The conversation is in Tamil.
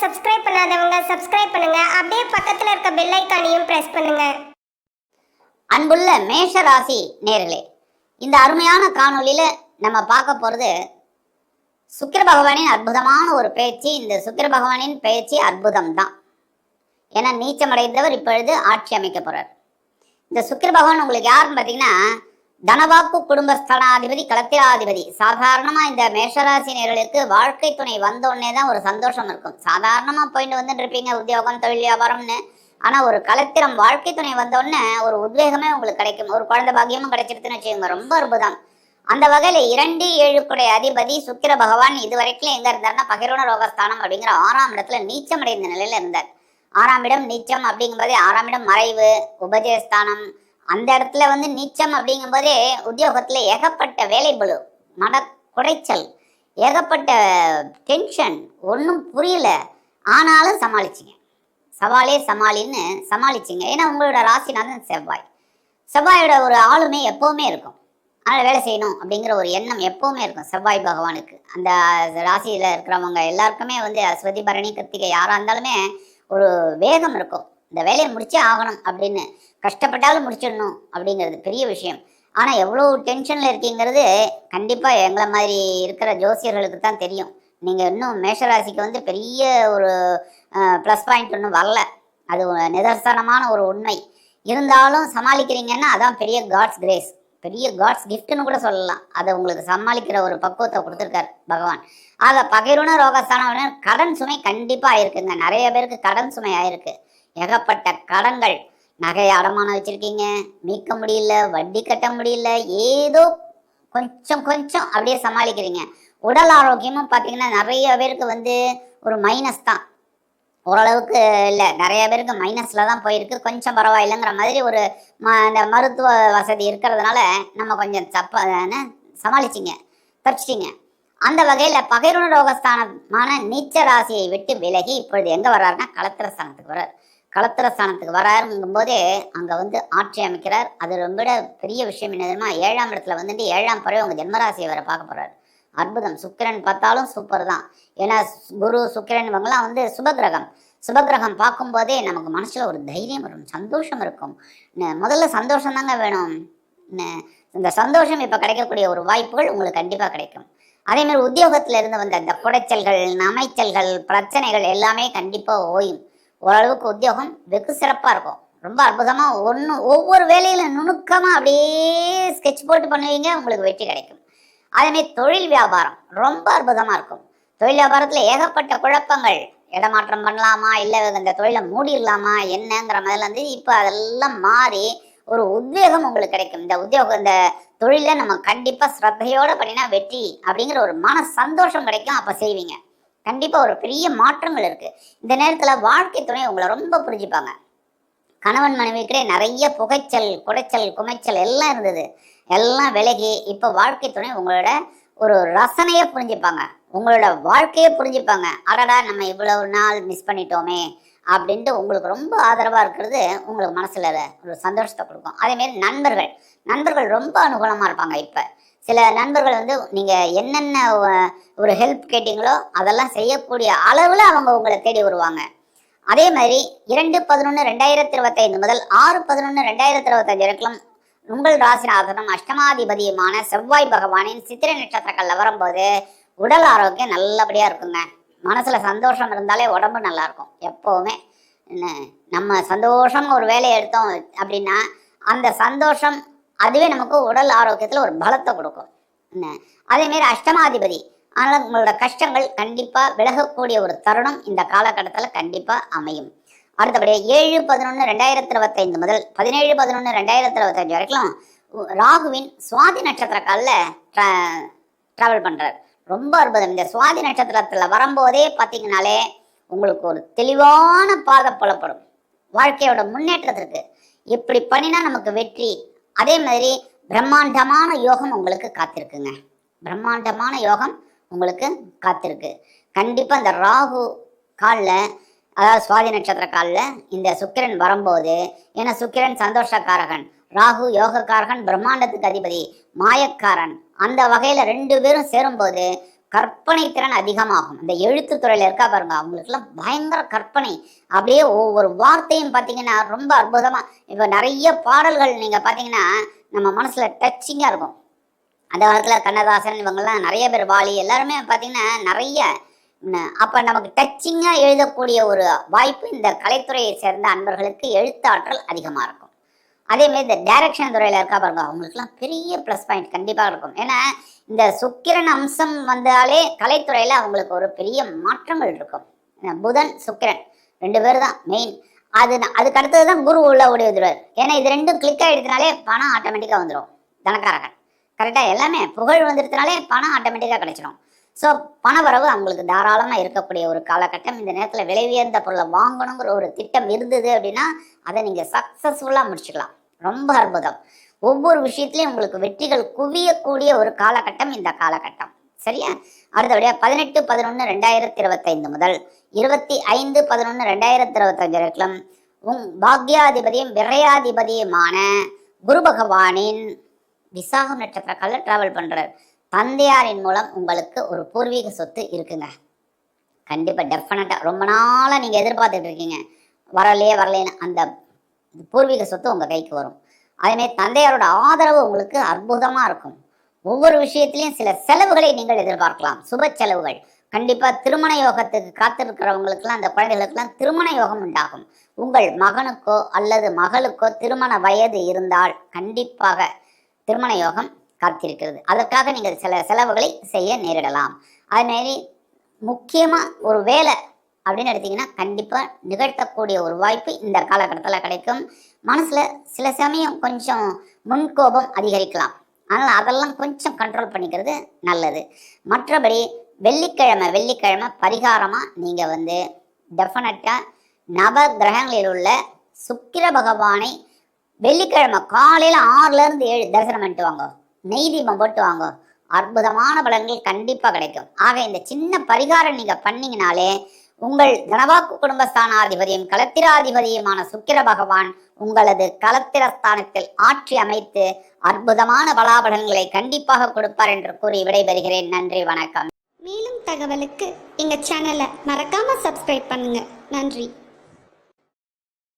சப்ஸ்கிரைப் பண்ணாதவங்க சப்ஸ்கிரைப் பண்ணுங்க. அப்படியே பக்கத்துல இருக்க பெல் ஐகானையும் பிரஸ் பண்ணுங்க. அன்புள்ள மேஷ ராசி நேர்களே, இந்த அருமையான காணொளியில நம்ம பார்க்க போறது சுக்கிர பகவானின் அற்புதமான ஒரு பேச்சு. இந்த சுக்கிர பகவானின் பேச்சு அற்புதம் தான். ஏன்னா நீச்சமடைந்தவர் இப்பொழுது ஆட்சி அமைக்க போறார். இந்த சுக்கிர பகவான் உங்களுக்கு யாருன்னு பார்த்தீங்கன்னா தனவாக்கு குடும்பஸ்தானாதிபதி, களத்திராதிபதி. சாதாரணமா இந்த மேஷராசி நேர்களுக்கு வாழ்க்கை துணை வந்த உடனே தான் ஒரு சந்தோஷம் இருக்கும். சாதாரணமா போயிட்டு வந்துட்டு இருப்பீங்க உத்தியோகம், தொழில், வியாபாரம்னு. ஆனா ஒரு களத்திரம் வாழ்க்கை துணை வந்த உடனே ஒரு உத்வேகமே உங்களுக்கு கிடைக்கும். ஒரு குழந்தை பாக்கியமும் கிடைச்சிருதுன்னு வச்சுக்கோங்க, ரொம்ப அற்புதம். அந்த வகையில 2-7 அதிபதி சுக்கிர பகவான் இதுவரைக்கும் எங்க இருந்தாருன்னா பகிர்வன ரோகஸ்தானம் அப்படிங்கிற 6ஆம் இடத்துல நீச்சமடைந்த நிலையில இருந்தார். 6ஆம் இடம் நீச்சம் அப்படிங்கும்போதே 6ஆம் இடம் மறைவு, உபஜயஸ்தானம். அந்த இடத்துல நீச்சம் அப்படிங்கும் போதே உத்தியோகத்துல ஏகப்பட்ட வேலை பளு, மன குடைச்சல், ஏகப்பட்ட டென்ஷன், ஒன்றும் புரியல. ஆனாலும் சமாளிச்சிங்க. சவாலே சமாளின்னு சமாளிச்சிங்க. ஏன்னா உங்களோட ராசினாலும் செவ்வாயோட ஒரு ஆளுமை எப்பவுமே இருக்கும். அதனால் வேலை செய்யணும் அப்படிங்கிற ஒரு எண்ணம் எப்பவுமே இருக்கும் செவ்வாய் பகவானுக்கு. அந்த ராசியில் இருக்கிறவங்க எல்லாருக்குமே அஸ்வதி, பரணி, கிருத்திகை யாராக இருந்தாலுமே ஒரு வேகம் இருக்கும். இந்த வேலையை முடிச்சே ஆகணும் அப்படின்னு, கஷ்டப்பட்டாலும் முடிச்சிடணும் அப்படிங்கிறது பெரிய விஷயம். ஆனால் எவ்வளோ டென்ஷனில் இருக்கீங்கிறது கண்டிப்பாக எங்களை மாதிரி இருக்கிற ஜோசியர்களுக்கு தான் தெரியும். நீங்கள் இன்னும் மேஷராசிக்கு பெரிய ஒரு ப்ளஸ் பாயிண்ட் ஒன்றும் வரல. அது நிதர்சனமான ஒரு உண்மை. இருந்தாலும் சமாளிக்கிறீங்கன்னா அதான் பெரிய காட்ஸ் கிரேஸ், பெரிய காட்ஸ் கிஃப்ட்னு கூட சொல்லலாம். அதை உங்களுக்கு சமாளிக்கிற ஒரு பக்குவத்தை கொடுத்துருக்கார் பகவான். ஆக பகிர்வன ரோகஸ்தானம் கடன் சுமை கண்டிப்பாக ஆயிருக்குங்க. நிறைய பேருக்கு கடன் சுமை ஆயிருக்கு. ஏகப்பட்ட கடன்கள், நகையை அடமானம் வச்சிருக்கீங்க, மீட்க முடியல, வட்டி கட்ட முடியல, ஏதோ கொஞ்சம் கொஞ்சம் அப்படியே சமாளிக்கிறீங்க. உடல் ஆரோக்கியமும் பார்த்தீங்கன்னா நிறைய பேருக்கு ஒரு மைனஸ் தான். ஓரளவுக்கு இல்லை, நிறைய பேருக்கு மைனஸில் தான் போயிருக்கு. கொஞ்சம் பரவாயில்லைங்கிற மாதிரி ஒரு இந்த மருத்துவ வசதி இருக்கிறதுனால நம்ம கொஞ்சம் சமாளிச்சிங்க, தப்பிச்சிட்டிங்க. அந்த வகையில் பகிர்வன ரோகஸ்தானமான நீச்ச ராசியை விட்டு விலகி இப்பொழுது எங்கே வர்றாருன்னா களத்திரஸ்தானத்துக்கு வர்றார். களத்திரஸ்தானத்துக்கு வராருங்கும் போதே அங்கே ஆட்சி அமைக்கிறார். அது ரொம்ப பெரிய விஷயம் என்னதுன்னா 7ஆம் இடத்துல 7ஆம் பறவை உங்கள் ஜென்மராசியை வர பார்க்க போகிறார். அற்புதம். சுக்கிரன் பார்த்தாலும் சூப்பர் தான். ஏன்னா குரு, சுக்கிரன் இவங்கெல்லாம் சுபகிரகம். சுபகிரகம் பார்க்கும்போதே நமக்கு மனசில் ஒரு தைரியம் வரும், சந்தோஷம் இருக்கும். முதல்ல சந்தோஷம் தாங்க வேணும். இந்த சந்தோஷம் இப்போ கிடைக்கக்கூடிய ஒரு வாய்ப்புகள் உங்களுக்கு கண்டிப்பாக கிடைக்கும். அதேமாதிரி உத்தியோகத்தில் இருந்து வந்த இந்த குடைச்சல்கள், அமைச்சல்கள், பிரச்சனைகள் எல்லாமே கண்டிப்பாக ஓயும். ஓரளவுக்கு உத்தியோகம் வெகு சிறப்பாக இருக்கும். ரொம்ப அற்புதமாக ஒவ்வொரு வேலையிலும் நுணுக்கமாக அப்படியே ஸ்கெட்ச் போட்டு பண்ணுவீங்க, உங்களுக்கு வெற்றி கிடைக்கும். அதேமாதிரி தொழில் வியாபாரம் ரொம்ப அற்புதமாக இருக்கும். தொழில் வியாபாரத்தில் ஏகப்பட்ட குழப்பங்கள், இடமாற்றம் பண்ணலாமா இல்லை இந்த தொழிலை மூடிடலாமா என்னங்கிற மாதிரி இப்போ அதெல்லாம் மாறி ஒரு உத்வேகம் உங்களுக்கு கிடைக்கும். இந்த தொழிலை நம்ம கண்டிப்பாக ஸ்ரத்தையோடு பண்ணினா வெற்றி அப்படிங்கிற ஒரு மன சந்தோஷம் கிடைக்கும். அப்போ செய்வீங்க. கண்டிப்பாக ஒரு பெரிய மாற்றங்கள் இருக்குது. இந்த நேரத்தில் வாழ்க்கை துணை உங்களை ரொம்ப புரிஞ்சுப்பாங்க. கணவன் மனைவிக்கிட்டே நிறைய புகைச்சல், குடைச்சல், குமைச்சல் எல்லாம் இருந்தது. எல்லாம் விலகி இப்போ வாழ்க்கை துணை உங்களோட ஒரு ரசனையை புரிஞ்சுப்பாங்க, உங்களோட வாழ்க்கையை புரிஞ்சுப்பாங்க. அடடா நம்ம இவ்வளவு நாள் மிஸ் பண்ணிட்டோமே அப்படின்ட்டு உங்களுக்கு ரொம்ப ஆதரவாக இருக்கிறது உங்களுக்கு மனசில் ஒரு சந்தோஷத்தை கொடுக்கும். அதேமாரி நண்பர்கள் ரொம்ப அனுகூலமாக இருப்பாங்க. இப்போ சில நண்பர்கள் நீங்கள் என்னென்ன ஒரு ஹெல்ப் கேட்டிங்களோ அதெல்லாம் செய்யக்கூடிய அளவில் அவங்க உங்களை தேடி வருவாங்க. அதே மாதிரி 2/11/2025 முதல் 6/11/2025 வரைக்கும் உங்கள் ராசிநாதனும் அஷ்டமாதிபதியுமான செவ்வாய் பகவானின் சித்திரை நட்சத்திரங்களில் வரும்போது உடல் ஆரோக்கியம் நல்லபடியாக இருக்குங்க. மனசில் சந்தோஷம் இருந்தாலே உடம்பு நல்லாயிருக்கும். எப்போவுமே நம்ம சந்தோஷம் ஒரு வேலையை எடுத்தோம் அப்படின்னா அந்த சந்தோஷம் அதுவே நமக்கு உடல் ஆரோக்கியத்தில் ஒரு பலத்தை கொடுக்கும். அதேமாரி அஷ்டமாதிபதி, அதனால் உங்களோட கஷ்டங்கள் கண்டிப்பாக விலகக்கூடிய ஒரு தருணம் இந்த காலகட்டத்தில் கண்டிப்பாக அமையும். அடுத்தபடியாக 7/11/2025 முதல் 17/11/2025 வரைக்கும் ராகுவின் சுவாதி நட்சத்திர காலில் ட்ராவல் பண்ணுறார். ரொம்ப அற்புதம். இந்த சுவாதி நட்சத்திரத்தில் வரும்போதே பார்த்தீங்கன்னாலே உங்களுக்கு ஒரு தெளிவான பாதை புலப்படும் வாழ்க்கையோட முன்னேற்றத்திற்கு. இப்படி பண்ணினா நமக்கு வெற்றி. அதே மாதிரி பிரம்மாண்டமான யோகம் உங்களுக்கு காத்திருக்குங்க. பிரம்மாண்டமான யோகம் உங்களுக்கு காத்திருக்கு. கண்டிப்பாக இந்த ராகு காலில், அதாவது சுவாதி நட்சத்திர காலில் இந்த சுக்கிரன் வரும்போது, ஏன்னா சுக்கிரன் சந்தோஷக்காரகன், ராகு யோகக்காரகன், பிரம்மாண்டத்துக்கு அதிபதி, மாயக்காரன். அந்த வகையில் 2 பேரும் சேரும்போது கற்பனை திறன் அதிகமாகும். இந்த எழுத்து துறையில இருக்கா பாருங்க, அவங்களுக்குலாம் பயங்கர கற்பனை. அப்படியே ஒவ்வொரு வார்த்தையும் பார்த்தீங்கன்னா ரொம்ப அற்புதமா, இப்போ நிறைய பாடல்கள் நீங்க பார்த்தீங்கன்னா நம்ம மனசுல டச்சிங்கா இருக்கும். அந்த காலத்துல கண்ணதாசன் இவங்கெல்லாம் நிறைய பேர், வாலி எல்லாருமே பார்த்தீங்கன்னா நிறைய அப்ப நமக்கு டச்சிங்கா எழுதக்கூடிய ஒரு வாய்ப்பு இந்த கலைத்துறையை சேர்ந்த அன்பர்களுக்கு எழுத்தாற்றல் அதிகமா இருக்கும். அதே மாதிரி இந்த டைரக்ஷன் துறையில இருக்கா பாருங்க, அவங்களுக்குலாம் பெரிய ப்ளஸ் பாயிண்ட் கண்டிப்பாக இருக்கும். ஏன்னா இந்த சுக்கிரன் அம்சம் வந்தாலே கலைத்துறையில அவங்களுக்கு ஒரு பெரிய மாற்றங்கள் இருக்கும். புதன் சுக்கிரன் 2 பேர் தான் மெயின். அதுக்கு அடுத்தது தான் குரு உள்ள ஓடி வந்துடுவார். ஏன்னா இது 2 கிளிக் ஆகிடுறதுனாலே பணம் ஆட்டோமேட்டிக்காக வந்துடும். தனக்காரகன் கரெக்டாக எல்லாமே புகழ் வந்துடுறதுனாலே பணம் ஆட்டோமேட்டிக்காக கிடைச்சிடும். ஸோ பணவரவு அவங்களுக்கு தாராளமாக இருக்கக்கூடிய ஒரு காலகட்டம். இந்த நேரத்தில் விலை உயர்ந்த பொருளை வாங்கணுங்கிற ஒரு திட்டம் இருந்தது அப்படின்னா அதை நீங்கள் சக்ஸஸ்ஃபுல்லாக முடிச்சுக்கலாம். ரொம்ப அற்புதம். ஒவ்வொரு விஷயத்துலையும் உங்களுக்கு வெற்றிகள் குவியக்கூடிய ஒரு காலகட்டம் இந்த காலகட்டம். சரியா? அடுத்தபடியாக 18/11/2025 முதல் 25/11/2025 வரைக்கும் பாக்யாதிபதியும் விரையாதிபதியுமான குரு பகவானின் விசாகம் நட்சத்திர கால டிராவல் பண்றார். தந்தையாரின் மூலம் உங்களுக்கு ஒரு பூர்வீக சொத்து இருக்குங்க. கண்டிப்பா டெஃபினட்டா ரொம்ப நாளா நீங்க எதிர்பார்த்துட்டு இருக்கீங்க, வரலைன்னு அந்த பூர்வீக சொத்து உங்க கைக்கு வரும். அதேமாதிரி தந்தையாரோட ஆதரவு உங்களுக்கு அற்புதமா இருக்கும். ஒவ்வொரு விஷயத்திலையும் சில செலவுகளை நீங்கள் எதிர்பார்க்கலாம், சுப செலவுகள். கண்டிப்பா திருமண யோகத்துக்கு காத்திருக்கிறவங்களுக்குலாம், அந்த குழந்தைகளுக்கெல்லாம் திருமண யோகம் உண்டாகும். உங்கள் மகனுக்கோ அல்லது மகளுக்கோ திருமண வயது இருந்தால் கண்டிப்பாக திருமண யோகம் காத்திருக்கிறது. அதற்காக நீங்கள் சில செலவுகளை செய்ய நேரிடலாம். அதுமாரி முக்கியமாக ஒரு வேலை அப்படின்னு எடுத்தீங்கன்னா கண்டிப்பாக நிகழ்த்தக்கூடிய ஒரு வாய்ப்பு இந்த காலகட்டத்தில் கிடைக்கும். மனசில் சில சமயம் கொஞ்சம் முன்கோபம் அதிகரிக்கலாம், ஆனால் அதெல்லாம் கொஞ்சம் கண்ட்ரோல் பண்ணிக்கிறது நல்லது. மற்றபடி வெள்ளிக்கிழமை பரிகாரமாக நீங்கள் டெஃபினட்டாக நவ கிரகங்களில் உள்ள சுக்கிர பகவானை வெள்ளிக்கிழமை காலையில் 6லேருந்து 7 தரிசனம் பண்ணிட்டு வாங்க, நெய் தீபம் போட்டு வாங்க, அற்புதமான பலன்கள் கண்டிப்பாக கிடைக்கும். ஆக இந்த சின்ன பரிகாரம் நீங்கள் பண்ணீங்கனாலே உங்கள் தனவாக்கு குடும்பஸ்தானாதிபதியும் களத்திராதிபதியுமான சுக்கிர பகவான் உங்களது களத்திரஸ்தானத்தில் ஆட்சி அமைத்து அற்புதமான பலாபலன்களை கண்டிப்பாக கொடுப்பார் என்று கூறி விடைபெறுகிறேன். நன்றி, வணக்கம். மேலும் தகவலுக்கு எங்கள் சேனலை மறக்காம சப்ஸ்கிரைப் பண்ணுங்க. நன்றி.